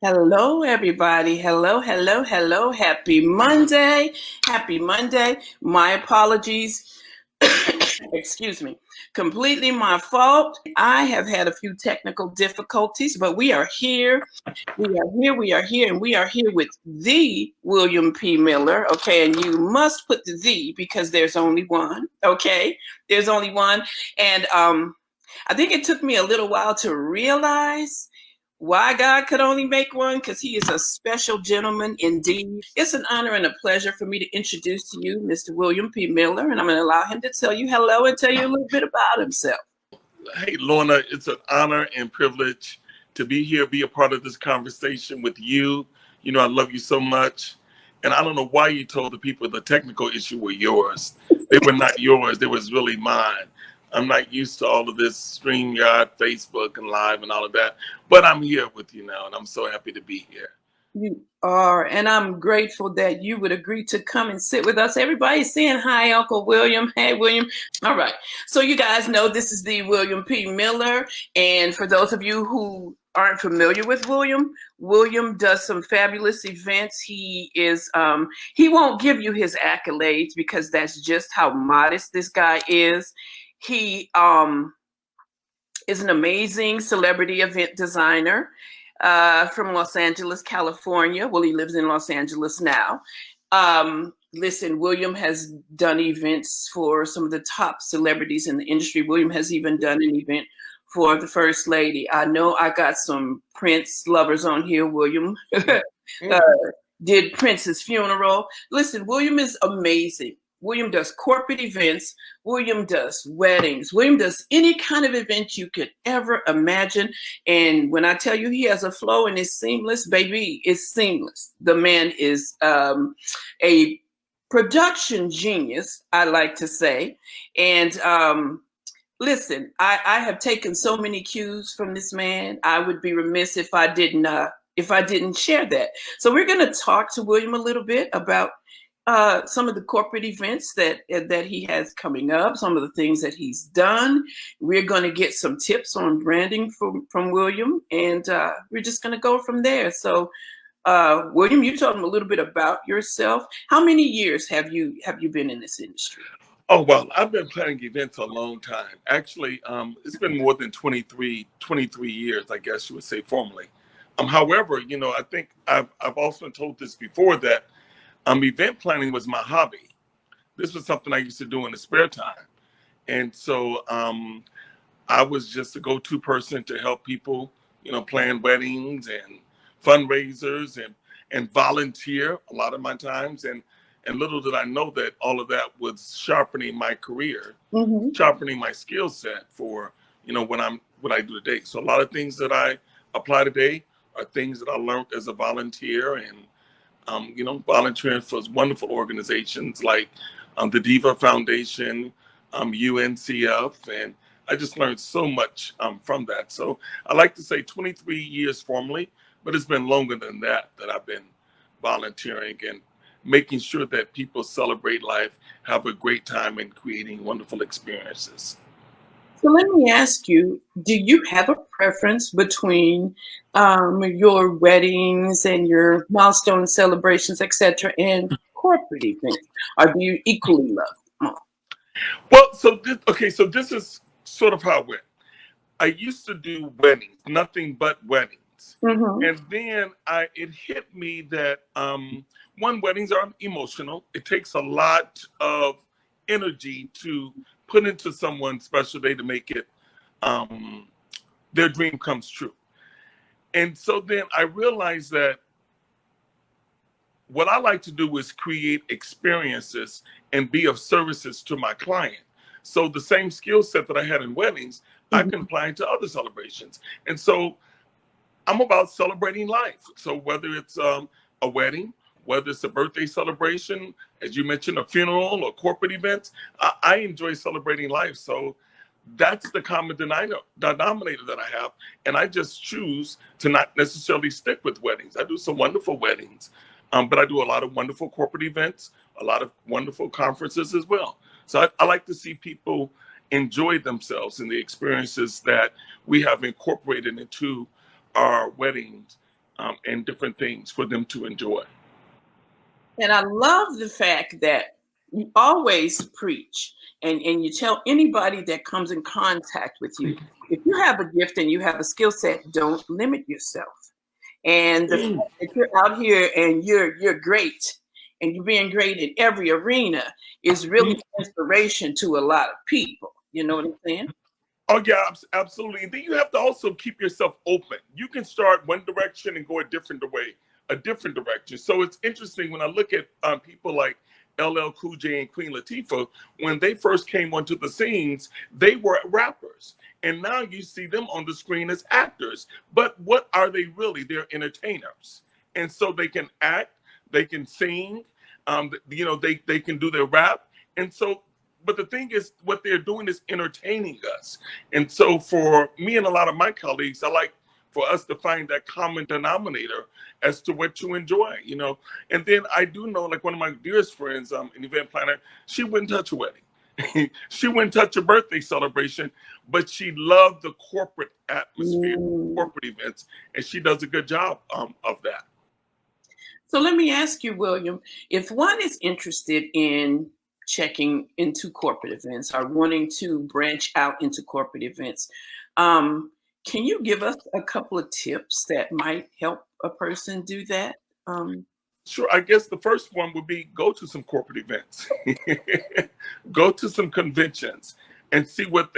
Hello, everybody. Hello, hello, hello. Happy Monday. Happy Monday. My apologies. Excuse me. Completely my fault. I have had a few technical difficulties, but we are here. And we are here with the William P. Miller. Okay, and you must put the because there's only one. Okay, there's only one. And I think it took me a little while to realize why God could only make one, because he is a special gentleman indeed. It's an honor and a pleasure for me to introduce to you Mr. William P. Miller, and I'm going to allow him to tell you hello and tell you a little bit about himself. Hey, Lorna, it's an honor and privilege to be here, be a part of this conversation with you. You know, I love you so much. And I don't know why you told the people the technical issue were yours. They were not yours, they was really mine. I'm not used to all of this StreamYard, Facebook, and Live and all of that. But I'm here with you now, and I'm so happy to be here. You are, and I'm grateful that you would agree to come and sit with us. Everybody's saying hi, Uncle William. Hey, William. All right. So you guys know this is the William P. Miller. And for those of you who aren't familiar with William, William does some fabulous events. He won't give you his accolades because that's just how modest this guy is. He is an amazing celebrity event designer from Los Angeles, California. Well, he lives in Los Angeles now. Listen, William has done events for some of the top celebrities in the industry. William has even done an event for the First Lady. I know I got some Prince lovers on here. William did Prince's funeral. Listen, William is amazing. William does corporate events. William does weddings. William does any kind of event you could ever imagine. And when I tell you he has a flow and it's seamless, baby, it's seamless. The man is a production genius, I like to say. And listen, I have taken so many cues from this man. I would be remiss if I didn't share that. So we're going to talk to William a little bit about some of the corporate events that he has coming up, some of the things that he's done. We're going to get some tips on branding from William, and we're just going to go from there. So, William, you told him a little bit about yourself. How many years have you been in this industry? Oh, well, I've been planning events a long time. Actually, it's been more than 23 years, I guess you would say formally. However, you know, I think I've also told this before that event planning was my hobby. This was something I used to do in the spare time. And so I was just a go-to person to help people, you know, plan weddings and fundraisers and volunteer a lot of my times. And little did I know that all of that was sharpening my career, sharpening my skill set for, you know, what I do today. So a lot of things that I apply today are things that I learned as a volunteer and you know, volunteering for wonderful organizations like the Diva Foundation, UNCF, and I just learned so much from that. So I like to say 23 years formally, but it's been longer than that I've been volunteering and making sure that people celebrate life, have a great time, and creating wonderful experiences. So let me ask you, do you have a preference between your weddings and your milestone celebrations, etc., and corporate events? Or do you equally love them all? Well, so this is sort of how it went. I used to do weddings, nothing but weddings. Mm-hmm. And then it hit me that one, weddings are emotional. It takes a lot of energy to put into someone's special day to make it um, their dream comes true. And so then I realized that what I like to do is create experiences and be of services to my client. So the same skill set that I had in weddings, I Mm-hmm. can apply to other celebrations. And so I'm about celebrating life. So whether it's a wedding, whether it's a birthday celebration, as you mentioned, a funeral or corporate events, I enjoy celebrating life. So that's the common denominator that I have. And I just choose to not necessarily stick with weddings. I do some wonderful weddings, but I do a lot of wonderful corporate events, a lot of wonderful conferences as well. So I like to see people enjoy themselves and the experiences that we have incorporated into our weddings and different things for them to enjoy. And I love the fact that you always preach and you tell anybody that comes in contact with you, if you have a gift and you have a skill set, don't limit yourself. And the fact Mm. that you're out here and you're great and you're being great in every arena is really inspiration to a lot of people. You know what I'm saying? Oh yeah, absolutely. And then you have to also keep yourself open. You can start one direction and go a different direction. So it's interesting when I look at people like LL Cool J and Queen Latifah. When they first came onto the scenes, they were rappers, and now you see them on the screen as actors. But what are they really? They're entertainers, and so they can act, they can sing, they can do their rap, and so but the thing is, what they're doing is entertaining us. And so for me and a lot of my colleagues, I like for us to find that common denominator as to what you enjoy. And then I do know, like one of my dearest friends, an event planner, she wouldn't touch a wedding. She wouldn't touch a birthday celebration, but she loved the corporate atmosphere, Mm. corporate events, and she does a good job of that. So let me ask you, William, if one is interested in checking into corporate events or wanting to branch out into corporate events, um, can you give us a couple of tips that might help a person do that? Um, Sure. I guess the first one would be go to some corporate events, go to some conventions, and see what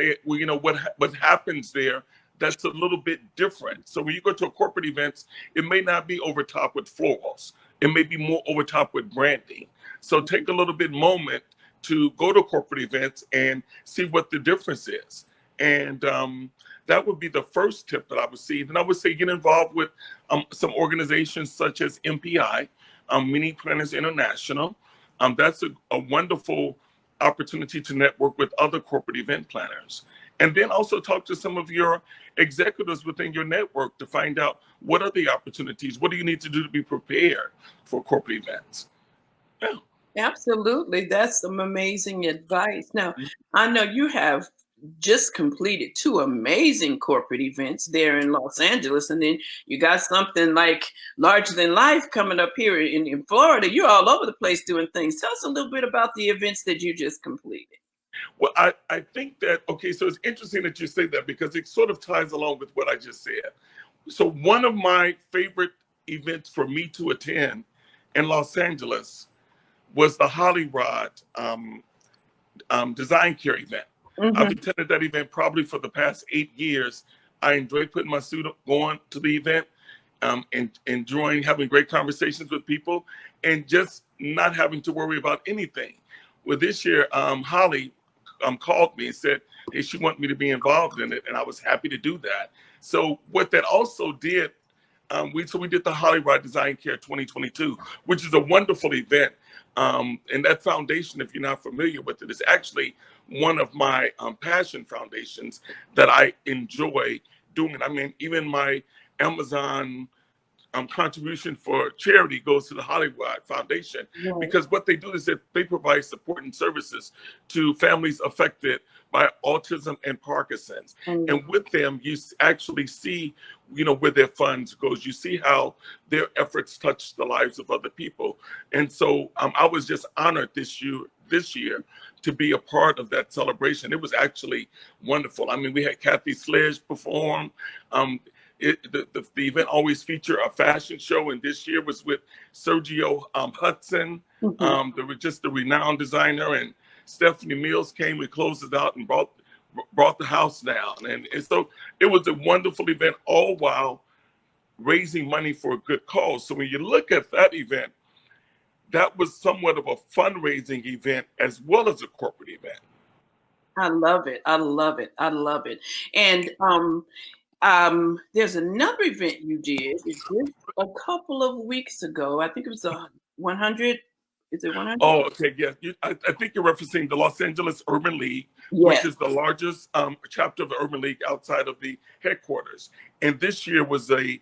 happens there. That's a little bit different. So when you go to a corporate events, it may not be over top with florals. It may be more over top with branding. So take a little bit moment to go to corporate events and see what the difference is. And that would be the first tip that I would see. Then I would say get involved with some organizations such as MPI, Mini Planners International. That's a wonderful opportunity to network with other corporate event planners. And then also talk to some of your executives within your network to find out what are the opportunities, what do you need to do to be prepared for corporate events. Yeah. Absolutely. That's some amazing advice. Now, I know you have just completed two amazing corporate events there in Los Angeles, and then you got something like larger than life coming up here in Florida. You're all over the place doing things. Tell us a little bit about the events that you just completed. Well, I think that, okay, so it's interesting that you say that because it sort of ties along with what I just said. So one of my favorite events for me to attend in Los Angeles was the Hollywood Design Care event. I've Hmm. attended that event probably for the past 8 years. I enjoy putting my suit up, going to the event, and enjoying having great conversations with people, and just not having to worry about anything. Well, this year, Holly called me and said, hey, she wanted me to be involved in it, and I was happy to do that. So what that also did, we did the Hollywood Design Care 2022, which is a wonderful event. And that foundation, if you're not familiar with it, is actually one of my passion foundations that I enjoy doing. I mean, even my Amazon contribution for charity goes to the Hollywood Foundation Right. because what they do is that they provide support and services to families affected by autism and Parkinson's. And And with them, you actually see, where their funds goes. You see how their efforts touch the lives of other people. And so I was just honored this year to be a part of that celebration. It was actually wonderful. I mean, we had Kathy Sledge perform. Um, the event always feature a fashion show, and this year was with Sergio Hudson. mhm. There was just a renowned designer, and Stephanie Mills came and closed it out and brought the house down. And so it was a wonderful event, all while raising money for a good cause. So when you look at that event, that was somewhat of a fundraising event as well as a corporate event. I love it. I love it. I love it. And there's another event you did just a couple of weeks ago. I think it was a 100. Is it 100? Oh, okay, yes. I think you're referencing the Los Angeles Urban League, which Yes. is the largest chapter of the Urban League outside of the headquarters. And this year was a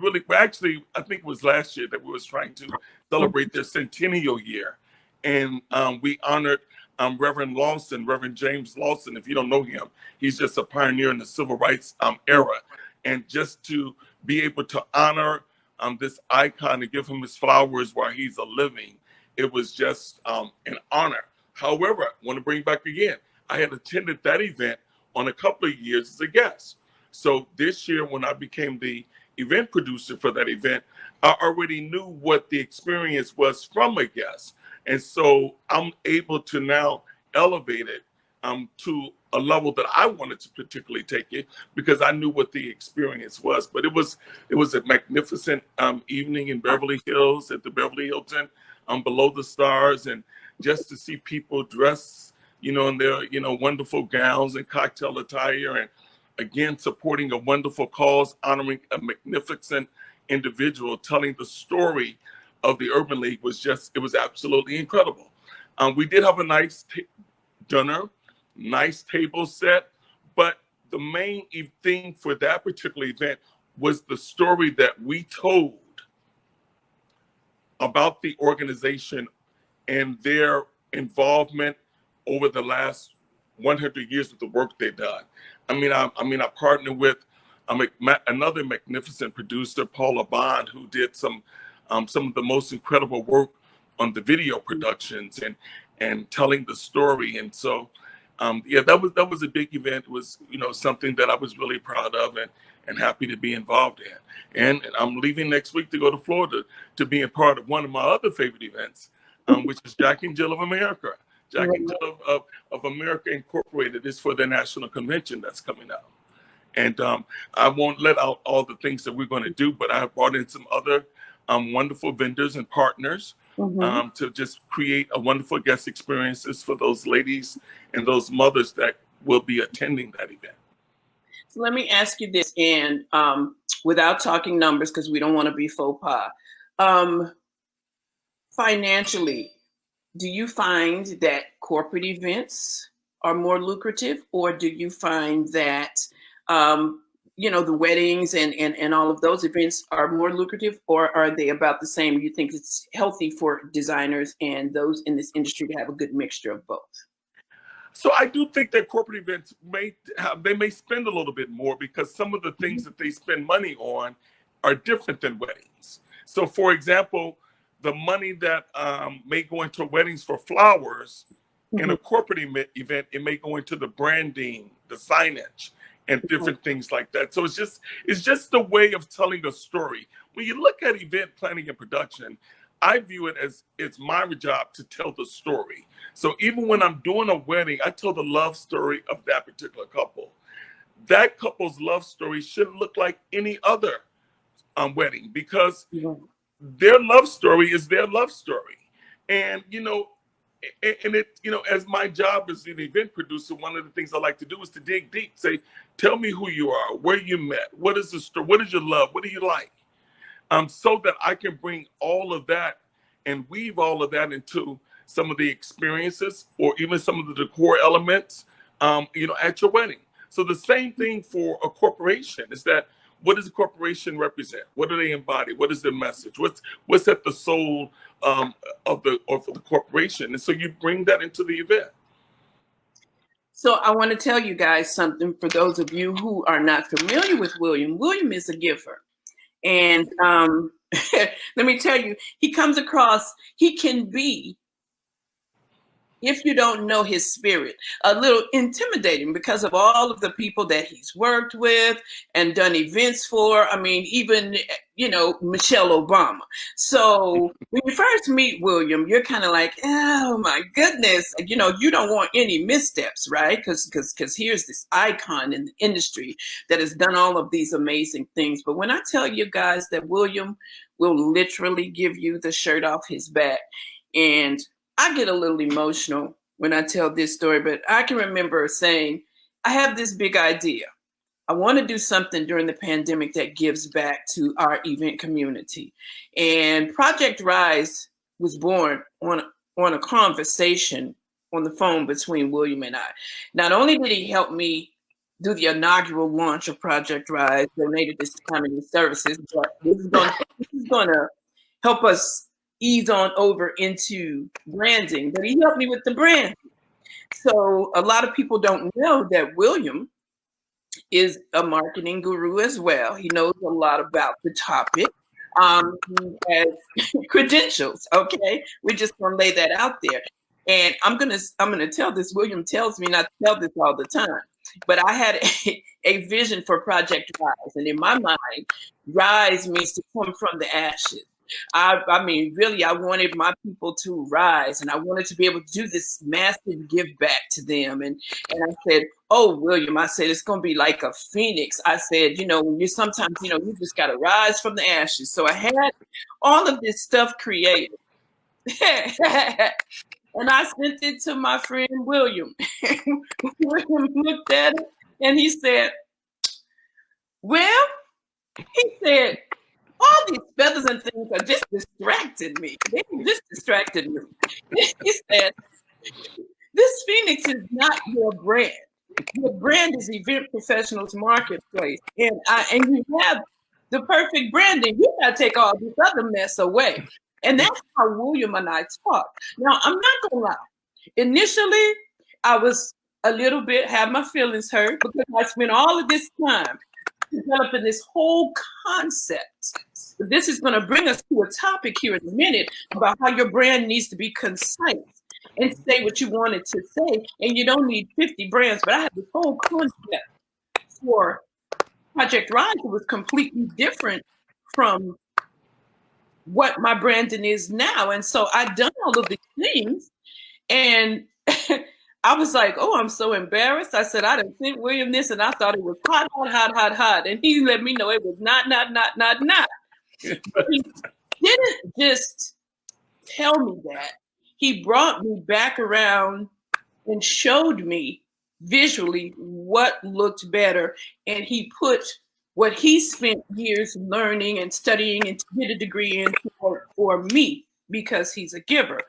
really, well, actually, I think it was last year that we was trying to celebrate their centennial year. And we honored Reverend Lawson, Reverend James Lawson. If you don't know him, he's just a pioneer in the civil rights era. And just to be able to honor this icon and give him his flowers while he's a living. It was just an honor. However, I want to bring back again, I had attended that event on a couple of years as a guest. So this year, when I became the event producer for that event, I already knew what the experience was from a guest. And so I'm able to now elevate it to a level that I wanted to particularly take it, because I knew what the experience was. But it was a magnificent evening in Beverly Hills at the Beverly Hilton, below the stars, and just to see people dressed, in their wonderful gowns and cocktail attire, and again supporting a wonderful cause, honoring a magnificent individual, telling the story of the Urban League it was absolutely incredible. We did have a nice dinner, nice table set, but the main thing for that particular event was the story that we told about the organization and their involvement over the last 100 years of the work they've done. I partnered with another magnificent producer, Paula Bond, who did some of the most incredible work on the video productions and telling the story. And so, that was a big event. It was, something that I was really proud of and happy to be involved in. And I'm leaving next week to go to Florida to be a part of one of my other favorite events, which is Jack and Jill of America. Jack and Jill of America Incorporated is for their national convention that's coming up. And I won't let out all the things that we're going to do, but I have brought in some other wonderful vendors and partners to just create a wonderful guest experiences for those ladies and those mothers that will be attending that event. So let me ask you this, and without talking numbers, because we don't want to be faux pas. Financially, do you find that corporate events are more lucrative, or do you find that the weddings and all of those events are more lucrative, or are they about the same? You think it's healthy for designers and those in this industry to have a good mixture of both? So I do think that corporate events may spend a little bit more, because some of the things that they spend money on are different than weddings. So, for example, the money that may go into weddings for flowers, in a corporate event, it may go into the branding, the signage, and different things like that. So it's just a way of telling a story. When you look at event planning and production, I view it as it's my job to tell the story. So even when I'm doing a wedding, I tell the love story of that particular couple. That couple's love story shouldn't look like any other wedding, because their love story is their love story. And as my job as an event producer, one of the things I like to do is to dig deep. Say, tell me who you are, where you met, what is the story, what is your love, what do you like, so that I can bring all of that and weave all of that into some of the experiences, or even some of the decor elements, at your wedding. So the same thing for a corporation is that, what does a corporation represent? What do they embody? What is their message? What's at the soul of the corporation? And so you bring that into the event. So I want to tell you guys something, for those of you who are not familiar with William. William is a giver. And let me tell you, he can be, if you don't know his spirit, a little intimidating because of all of the people that he's worked with and done events for. I mean, even, Michelle Obama. So when you first meet William, you're kind of like, oh my goodness, you don't want any missteps, right? Because here's this icon in the industry that has done all of these amazing things. But when I tell you guys that William will literally give you the shirt off his back, and I get a little emotional when I tell this story, but I can remember saying, I have this big idea. I want to do something during the pandemic that gives back to our event community. And Project Rise was born on a conversation on the phone between William and I. Not only did he help me do the inaugural launch of Project Rise, donated this to community services, but this is going to help us ease on over into branding, but he helped me with the brand. So a lot of people don't know that William is a marketing guru as well. He knows a lot about the topic. He has credentials. Okay, we're just gonna lay that out there. And I'm gonna tell this. William tells me not to tell this all the time, but I had a vision for Project Rise, and in my mind, rise means to come from the ashes. I mean, really, I wanted my people to rise, and I wanted to be able to do this massive give back to them. And I said, "Oh, William," I said, "it's going to be like a phoenix." I said, "You sometimes, you just got to rise from the ashes." So I had all of this stuff created. And I sent it to my friend William. William looked at it and he said, "Well," he said, "all these feathers and things are just distracting me. They just distracted me." He said, "This Phoenix is not your brand. Your brand is Event Professionals Marketplace. And you have the perfect branding. You gotta take all this other mess away." And that's how William and I talk. Now, I'm not gonna lie. Initially, I was a little bit, had my feelings hurt because I spent all of this time developing this whole concept. This is going to bring us to a topic here in a minute about how your brand needs to be concise and say what you wanted to say. And you don't need 50 brands, but I have this whole concept for Project Rise. It was completely different from what my branding is now. And so I've done all of these things. And I was like, "Oh, I'm so embarrassed." I said, "I done sent William this and I thought it was hot, hot, hot, hot, hot." And he let me know it was not. But he didn't just tell me that. He brought me back around and showed me visually what looked better. And he put what he spent years learning and studying and to get a degree in for me because he's a giver.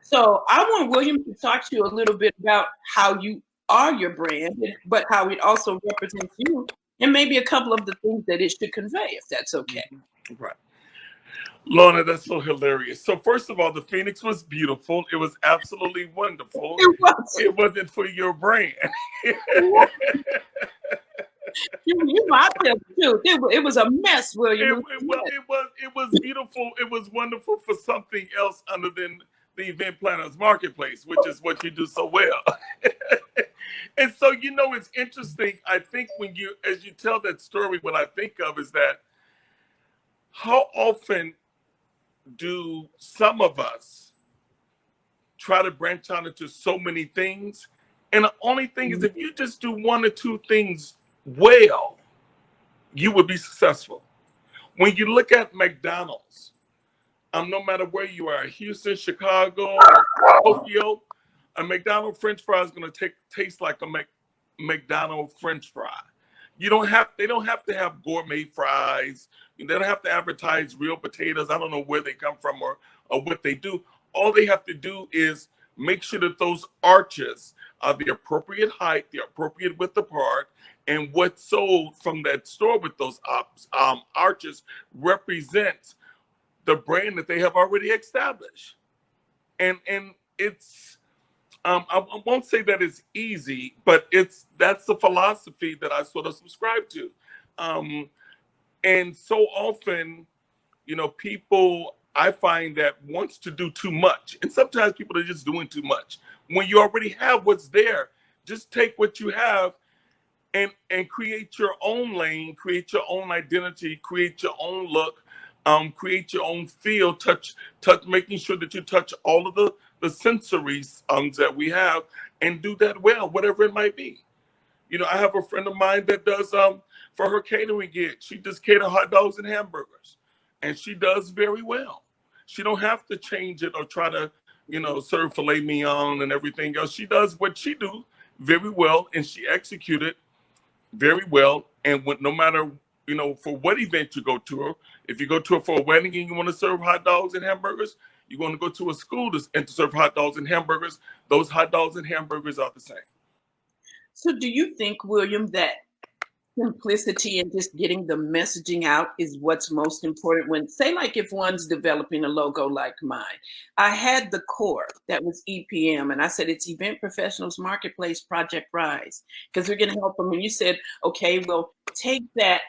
So I want William to talk to you a little bit about how you are your brand, but how it also represents you, and maybe a couple of the things that it should convey, if that's okay. Right. Lorna, that's so hilarious. So first of all, the Phoenix was beautiful. It was absolutely wonderful. It wasn't for your brand. You might tell the truth. It was a mess, William. It was beautiful. It was wonderful for something else other than the Event Planners Marketplace, which is what you do so well. And so, it's interesting. I think as you tell that story, what I think of is that how often do some of us try to branch out into so many things? And the only thing is, if you just do one or two things well, you would be successful. When you look at McDonald's, no matter where you are, Houston, Chicago, Tokyo, a McDonald's French fry is going to taste like a McDonald's French fry. They don't have to have gourmet fries. They don't have to advertise real potatoes. I don't know where they come from or what they do. All they have to do is make sure that those arches are the appropriate height, the appropriate width apart, and what's sold from that store with those arches represents the brand that they have already established. And it's I won't say that it's easy, but that's the philosophy that I sort of subscribe to. And so often, people, I find that wants to do too much. And sometimes people are just doing too much. When you already have what's there, just take what you have and create your own lane, create your own identity, create your own look, create your own feel, touch, making sure that you touch all of the sensories that we have and do that well, whatever it might be. I have a friend of mine that does for her catering gig, she just cater hot dogs and hamburgers, and she does very well. She don't have to change it or try to, serve filet mignon and everything else. She does what she do very well, and she execute it very well. And no matter, for what event you go to her, if you go to her for a wedding and you want to serve hot dogs and hamburgers, you're going to go to a school and to serve hot dogs and hamburgers. Those hot dogs and hamburgers are the same. So do you think, William, that simplicity and just getting the messaging out is what's most important when, say, like if one's developing a logo like mine? I had the core that was EPM, and I said it's Event Professionals Marketplace Project Rise, because we're going to help them. And you said, okay, well, take that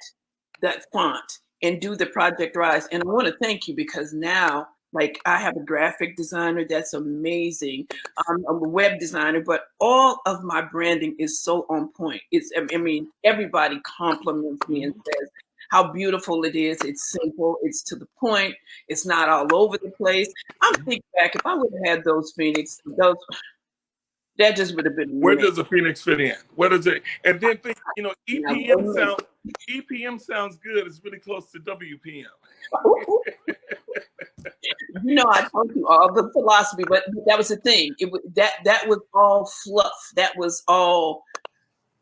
font and do the Project Rise. And I want to thank you because now, like, I have a graphic designer that's amazing. I'm a web designer, but all of my branding is so on point. I mean, everybody compliments me and says how beautiful it is. It's simple. It's to the point. It's not all over the place. I'm thinking back, if I would have had those Phoenix, that just would have been Where amazing. does the Phoenix fit in? Where does it? And then think, you know, EPM sounds good. It's really close to WPM. You know, I told you all the philosophy, but that was the thing. That was all fluff. That was all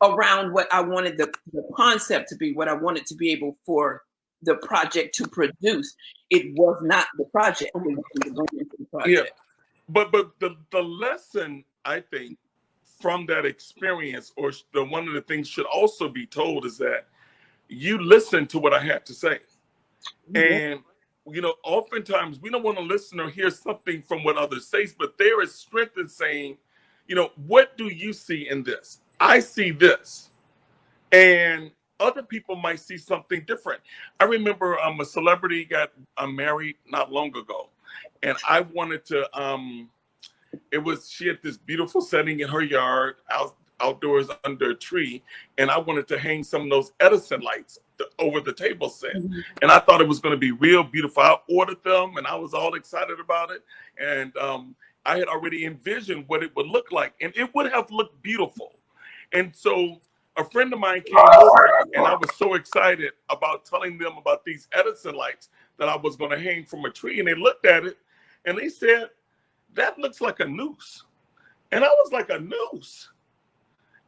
around what I wanted the concept to be, what I wanted to be able for the project to produce. It was not the project. It was going into the project. Yeah, but the lesson, I think, from that experience, or one of the things should also be told, is that you listen to what I had to say. And, you know, oftentimes we don't want to listen or hear something from what others say, but there is strength in saying, you know, what do you see in this? I see this. And other people might see something different. I remember a celebrity got married not long ago, and I wanted to, she had this beautiful setting in her yard, outdoors under a tree, and I wanted to hang some of those Edison lights over the table set. And I thought it was going to be real beautiful. I ordered them, and I was all excited about it. And I had already envisioned what it would look like, and it would have looked beautiful. And so a friend of mine came over, and I was so excited about telling them about these Edison lights that I was going to hang from a tree. And they looked at it, and they said, "That looks like a noose." And I was like, "A noose?"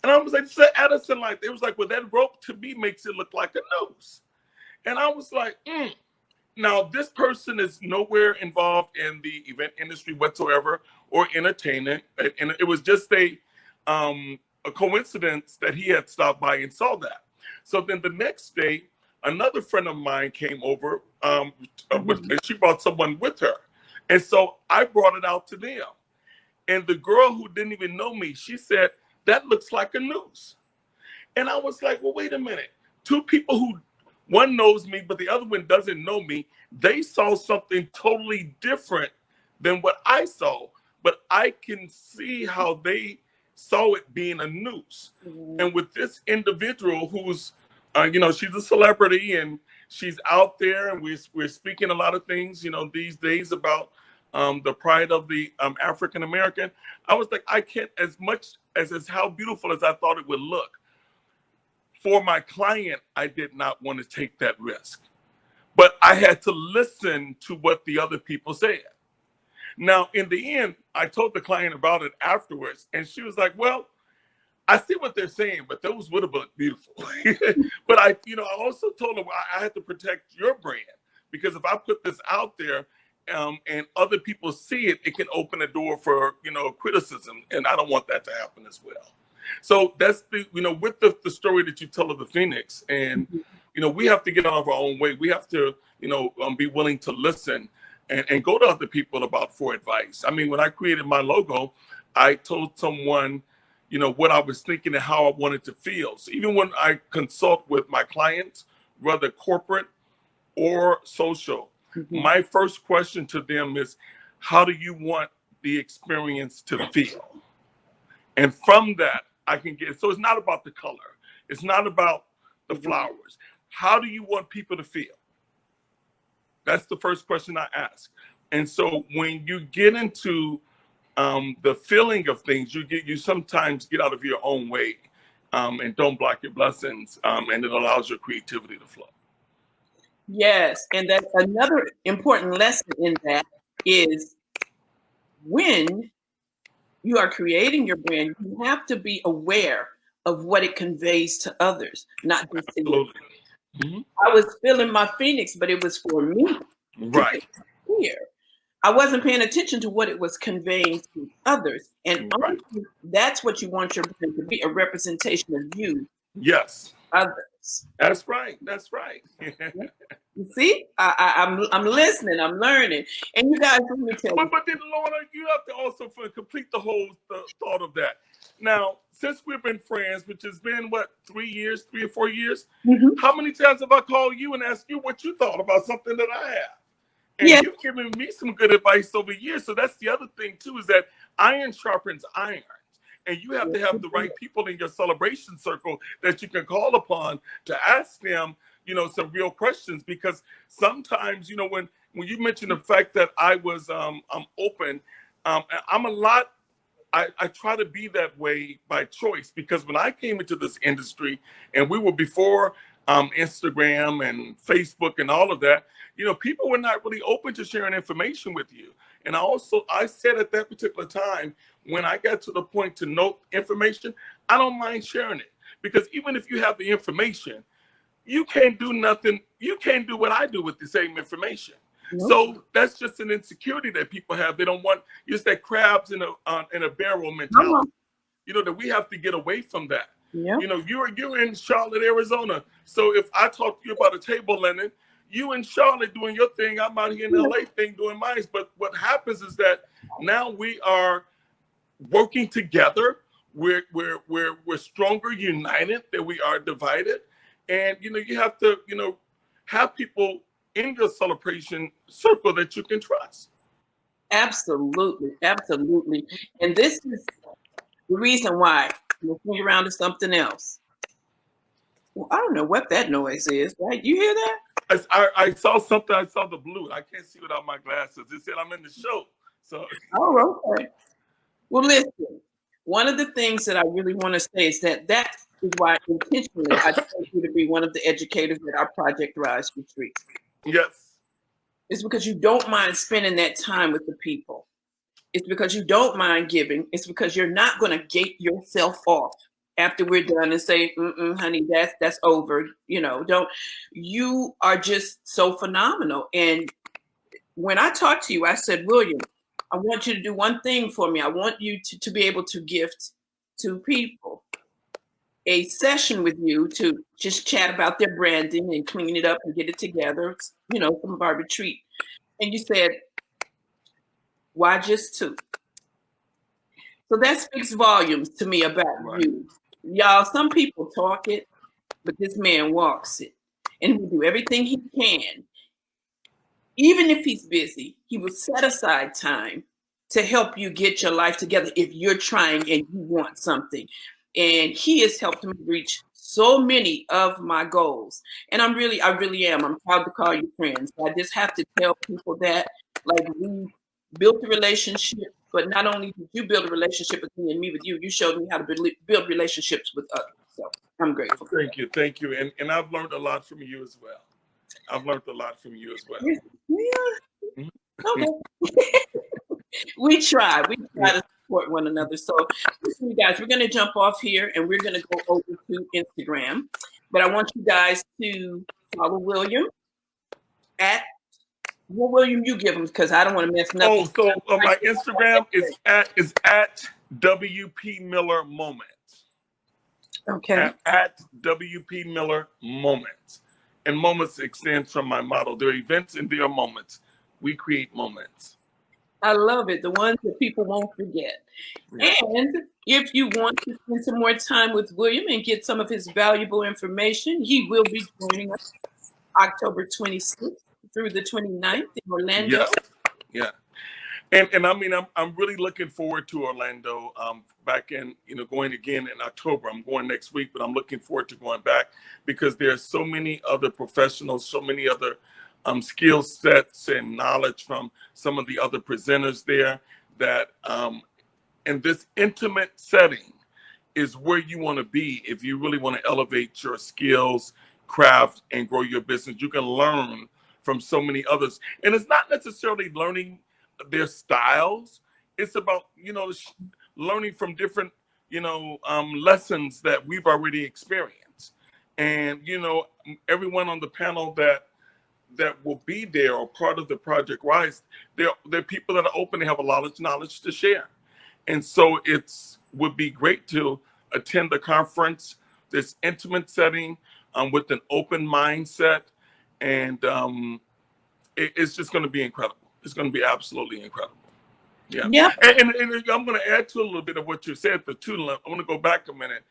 And I was like, "It's an Edison light." It was like, "Well, that rope to me makes it look like a noose." And I was like, Now, this person is nowhere involved in the event industry whatsoever or entertainment. And it was just a coincidence that he had stopped by and saw that. So then the next day, another friend of mine came over, and she brought someone with her. And so I brought it out to them. And the girl who didn't even know me, she said, "That looks like a noose." And I was like, well, wait a minute. Two people who, one knows me, but the other one doesn't know me, they saw something totally different than what I saw. But I can see how they saw it being a noose. And with this individual who's, you know, she's a celebrity and she's out there, and we're speaking a lot of things, you know, these days about the pride of the African American. I was like, I can't, as much as how beautiful as I thought it would look, for my client, I did not want to take that risk. But I had to listen to what the other people said. Now, in the end, I told the client about it afterwards, and she was like, well, I see what they're saying, but those would have looked beautiful. But I also told her I had to protect your brand, because if I put this out there, and other people see it, it can open a door for, you know, criticism, and I don't want that to happen as well. So that's the, you know, with the story that you tell of the Phoenix, and you know, we have to get out of our own way. We have to, you know, be willing to listen and go to other people for advice. I mean, when I created my logo, I told someone, you know, what I was thinking and how I wanted to feel. So even when I consult with my clients, whether corporate or social, my first question to them is, how do you want the experience to feel? And from that, I can get, so it's not about the color. It's not about the flowers. How do you want people to feel? That's the first question I ask. And so when you get into the feeling of things, you sometimes get out of your own way, and don't block your blessings, and it allows your creativity to flow. Yes, and that's another important lesson in that is when you are creating your brand, you have to be aware of what it conveys to others, not just to you. I was feeling my Phoenix, but it was for me. Right. Here. I wasn't paying attention to what it was conveying to others. And honestly, that's what you want your brand to be, a representation of you. Yes. Others. That's right. That's right. You see, I'm listening, I'm learning, and you guys, let me tell you. But then, Lorna, you have to also complete the whole thought of that. Now, since we've been friends, which has been what, 3 years, 3 or 4 years, Mhm. how many times have I called you and asked you what you thought about something that I have? And Yeah, you've given me some good advice over years. So that's the other thing too, is that iron sharpens iron. And you have to have the right people in your celebration circle that you can call upon to ask them, some real questions. Because sometimes, when you mentioned the fact that I'm open, I'm a lot. I try to be that way by choice, because when I came into this industry, and we were before Instagram and Facebook and all of that, people were not really open to sharing information with you. And I said at that particular time, when I got to the point to know information, I don't mind sharing it, because even if you have the information, you can't do nothing. You can't do what I do with the same information. nope. So that's just an insecurity that people have. They don't want, just that crabs in a barrel Come mentality. on. That we have to get away from that. Yeah. You're in Charlotte, Arizona. So if I talk to you about a table linen, you in Charlotte doing your thing, I'm out here in LA thing doing mine. But what happens is that now we are working together. We're stronger united than we are divided. And you have to have people in your celebration circle that you can trust. Absolutely, absolutely. And this is the reason why we'll swing around to something else. Well, I don't know what that noise is, right? You hear that? I saw something. I saw the blue. I can't see without my glasses. It said I'm in the show. So Oh, okay. Well, listen, one of the things that I really want to say is that is why intentionally I chose you to be one of the educators at our Project Rise retreat. yes, It's because you don't mind spending that time with the people. It's because you don't mind giving. It's because you're not going to gate yourself off after we're done and say, honey, that's over. Don't. You are just so phenomenal. And when I talked to you, I said, William, I want you to do one thing for me. I want you to be able to gift to people a session with you to just chat about their branding and clean it up and get it together, some of our retreat. And you said, why just two? So that speaks volumes to me about right. you. Y'all, some people talk it, but this man walks it. And will do everything he can. Even if he's busy, he will set aside time to help you get your life together if you're trying and you want something. And he has helped me reach so many of my goals. And I really am. I'm proud to call you friends. I just have to tell people that, like, we built a relationship, but not only did you build a relationship with me and me with you, you showed me how to build relationships with others. So I'm grateful for that. Thank you, and I've learned a lot from you as well. I've learned a lot from you as well. Yeah. Mhm. Okay. We try to support one another. So listen, you guys, we're going to jump off here and we're going to go over to Instagram. But I want you guys to follow William at, well, William, you give him, because I don't want to mess nothing. Oh, so my Instagram is at WP Miller Moment. Okay. At WP Miller Moments. And moments extends from my motto. There are events and there are moments. We create moments. I love it. The ones that people won't forget. Yeah. And if you want to spend some more time with William and get some of his valuable information, he will be joining us October 26th through the 29th in Orlando. Yes. Yeah. And I mean, I'm really looking forward to Orlando. Back in, going again in October. I'm going next week, but I'm looking forward to going back, because there's so many other professionals, so many other skill sets and knowledge from some of the other presenters there, that in this intimate setting is where you want to be if you really want to elevate your skills, craft, and grow your business. You can learn from so many others. And it's not necessarily learning their styles. It's about, learning from different, lessons that we've already experienced. And, everyone on the panel that will be there or part of the Project Rise, they're people that are open. They have a lot of knowledge to share. And so would be great to attend the conference, this intimate setting, with an open mindset, and it's just going to be incredible. It's going to be absolutely incredible. Yeah. Yeah. And I'm going to add to a little bit of what you said, the two. I want to go back a minute.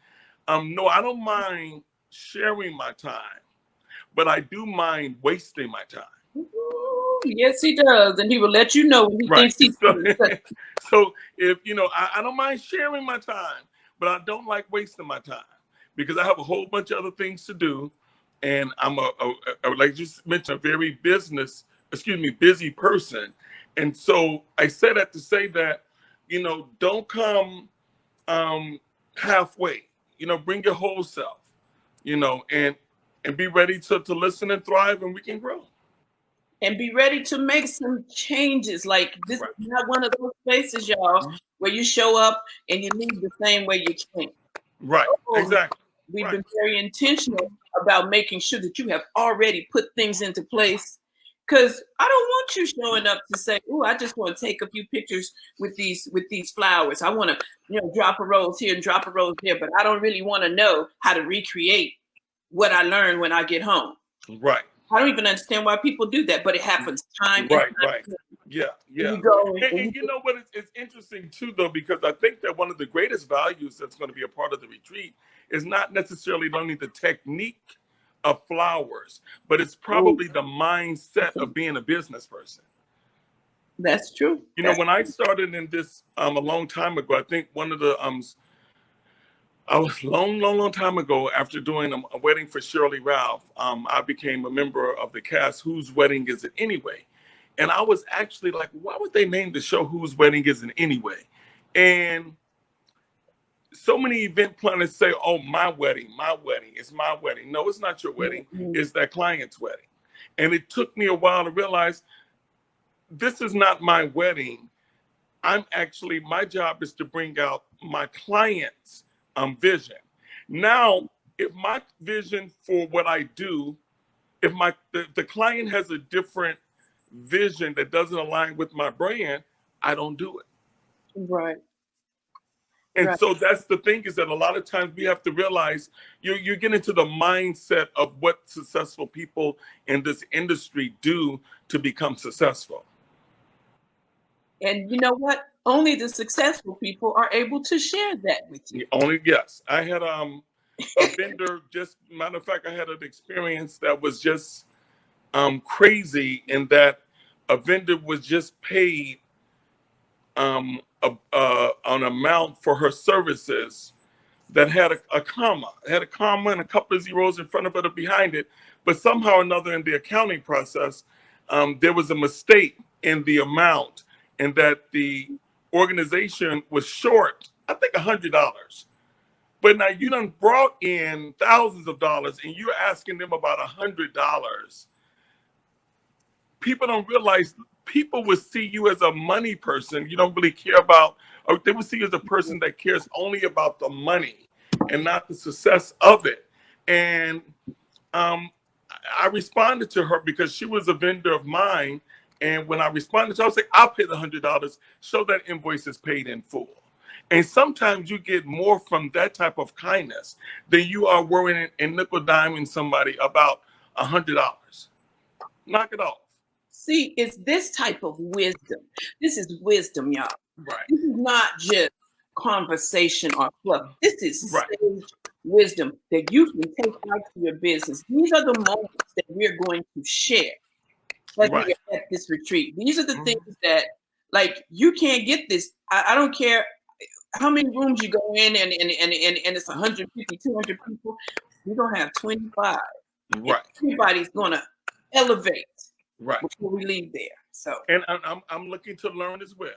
No, I don't mind sharing my time, but I do mind wasting my time. Ooh, yes, he does, and he will let you know when he Right. thinks he's. So if I don't mind sharing my time, but I don't like wasting my time because I have a whole bunch of other things to do, and I'm like you mentioned, a very busy person, and so I say that to say that, don't come halfway. Bring your whole self. And be ready to listen and thrive, and we can grow. And be ready to make some changes. Like, this Right. is not one of those places, y'all, where you show up and you leave the same way you came. Right. Exactly. We've Right. been very intentional about making sure that you have already put things into place. Because I don't want you showing up to say, "Oh, I just want to take a few pictures with these flowers. I want to, drop a rose here and drop a rose there, but I don't really want to know how to recreate what I learned when I get home." Right. I don't even understand why people do that, but it happens time. Right. Yeah. You go And you know what? It's interesting too, though, because I think that one of the greatest values that's going to be a part of the retreat is not necessarily learning the technique of flowers, but it's probably the mindset of being a business person. That's true. When I started in this a long time ago, I think one of the I was long time ago, after doing a wedding for Shirley Ralph, I became a member of the cast Whose Wedding Is It Anyway? And I was actually like, why would they name the show Whose Wedding Is It Anyway? And so many event planners say, oh, my wedding, it's my wedding. No, it's not your wedding. It's that client's wedding. And it took me a while to realize this is not my wedding. My job is to bring out my client's vision. Now, if my vision for what I do, if the client has a different vision that doesn't align with my brand, I don't do it. Right. And so that's the thing, is that a lot of times we have to realize you get into the mindset of what successful people in this industry do to become successful. And you know what? Only the successful people are able to share that with you. Yes. I had a vendor, matter of fact, I had an experience that was just crazy, in that a vendor was just paid an amount for her services that had a comma. It had a comma and a couple of zeros in front of it or behind it, but somehow or another in the accounting process, there was a mistake in the amount, and that the organization was short, I think, $100. But now you done brought in thousands of dollars, and you're asking them about $100. People don't realize, people would see you as a money person. You don't really care about, or they would see you as a person that cares only about the money and not the success of it. And I responded to her because she was a vendor of mine. And when I responded to her, I was like, I'll pay the $100, show that invoice is paid in full. And sometimes you get more from that type of kindness than you are worrying and nickel diming somebody about $100. Knock it off. See, it's this type of wisdom. This is wisdom, y'all. Right. This is not just conversation or fluff. This is Right. sage wisdom that you can take out to your business. These are the moments that we're going to share at this retreat. These are the things that, like, you can't get this. I don't care how many rooms you go in, and it's 150, 200 people. You're going to have 25. Right. Everybody's going to elevate. Right. Before we leave there. So, and I'm looking to learn as well.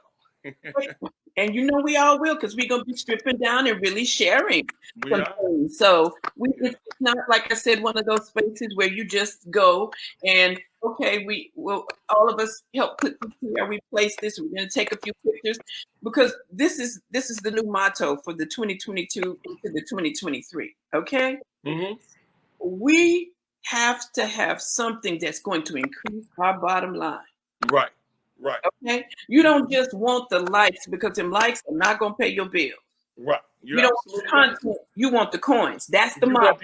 And we all will, because we're gonna be stripping down and really sharing. We are. So it's not, like I said, one of those spaces where you just go and, okay, we will, all of us help put this here, we place this, we're gonna take a few pictures, because this is the new motto for the 2022 into the 2023. Okay. Mm-hmm. We have to have something that's going to increase our bottom line. Right. Okay. You don't just want the likes, because them likes are not going to pay your bills. Right. You don't want the content. You want the coins. That's the model.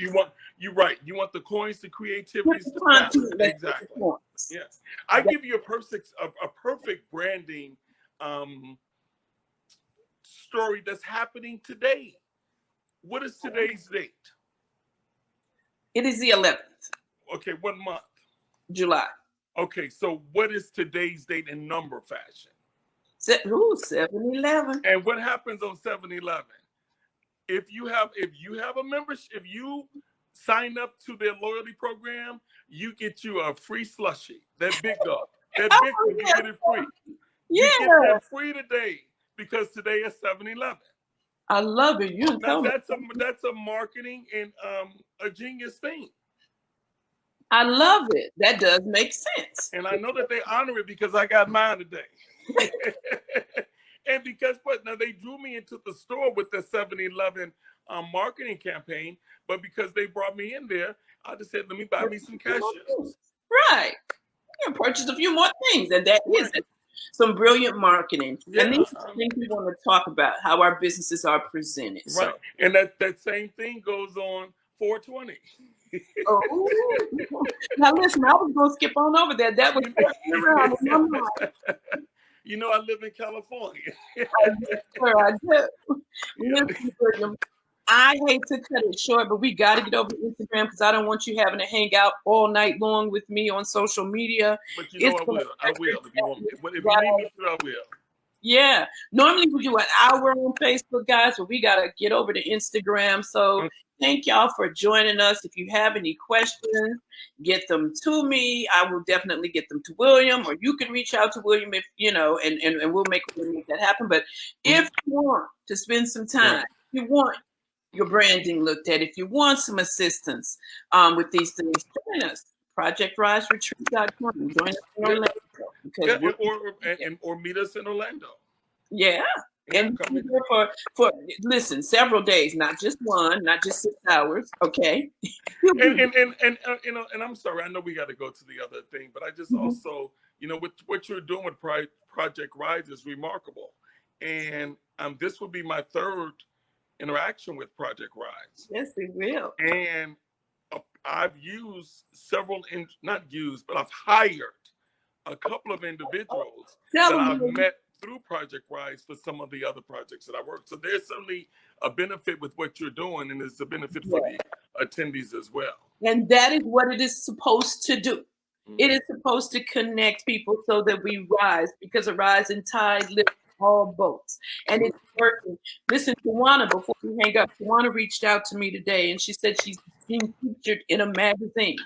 You're right. You want the coins, the creativity, Put the the content talent. that Exactly. supports. Yes. I give you a perfect branding story that's happening today. What is today's date? It is the 11th, Okay, what month? July. Okay, so what is today's date in number fashion? 7-11. And what happens on 7-Eleven? If you have a membership, if you sign up to their loyalty program, you get you a free slushie. That big up. That big one, you get it free. Yeah. You get that free today because today is 7-Eleven. I love it. You Now that's a marketing and a genius thing. I love it. That does make sense. And I know that they honor it because I got mine today. And because now they drew me into the store with the 7-Eleven marketing campaign, but because they brought me in there, I just said, let me buy me some cashews. Right. You can purchase a few more things, and that is some brilliant marketing. Yeah. And these are things we want to talk about, how our businesses are presented. Right. So. And that same thing goes on 420. Oh, now listen, I was going to skip on over there. That was around in my mind. You know, I live in California. I do. Listen, William, I hate to cut it short, but we got to get over to Instagram because I don't want you having to hang out all night long with me on social media. But you know, I will. If you want me, if you need me to, I will. Yeah. Normally we do an hour on Facebook, guys, but we got to get over to Instagram. So thank y'all for joining us. If you have any questions, get them to me. I will definitely get them to William, or you can reach out to William if, you know, and we'll make that happen. But if you want to spend some time, if you want your branding looked at, if you want some assistance with these things, join us. ProjectRiseRetreat.com. Join us in Orlando. Or meet us in Orlando. Yeah. And for listen, several days, not just one, not just 6 hours. Okay. And I'm sorry, I know we got to go to the other thing, but I just also, you know, what you're doing with Project Rise is remarkable. And this will be my third interaction with Project Rise. Yes, it will. And I've used but I've hired a couple of individuals that I've met through Project Rise for some of the other projects that I work. So there's certainly a benefit with what you're doing, and it's a benefit for the attendees as well. And that is what it is supposed to do. It is supposed to connect people so that we rise, because a rising tide lifts all boats. And it's working. Listen, Tawana, before we hang up, Tawana reached out to me today, and she said she's being featured in a magazine.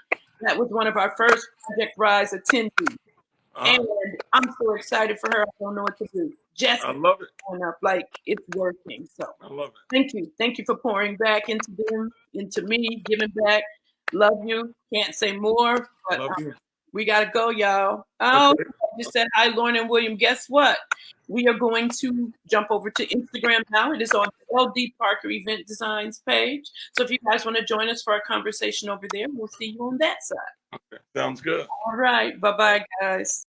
That was one of our first Project Rise attendees. And I'm so excited for her. I don't know what to do. Jessica, I love it. Up, like it's working. So I love it. Thank you. Thank you for pouring back into them, into me, giving back. Love you. Can't say more. But love you. We got to go, y'all. Oh, I just said hi, Lauren and William. Guess what? We are going to jump over to Instagram now. It is on the LD Parker Event Designs page. So if you guys want to join us for our conversation over there, we'll see you on that side. Okay. Sounds good. All right. Bye-bye, guys.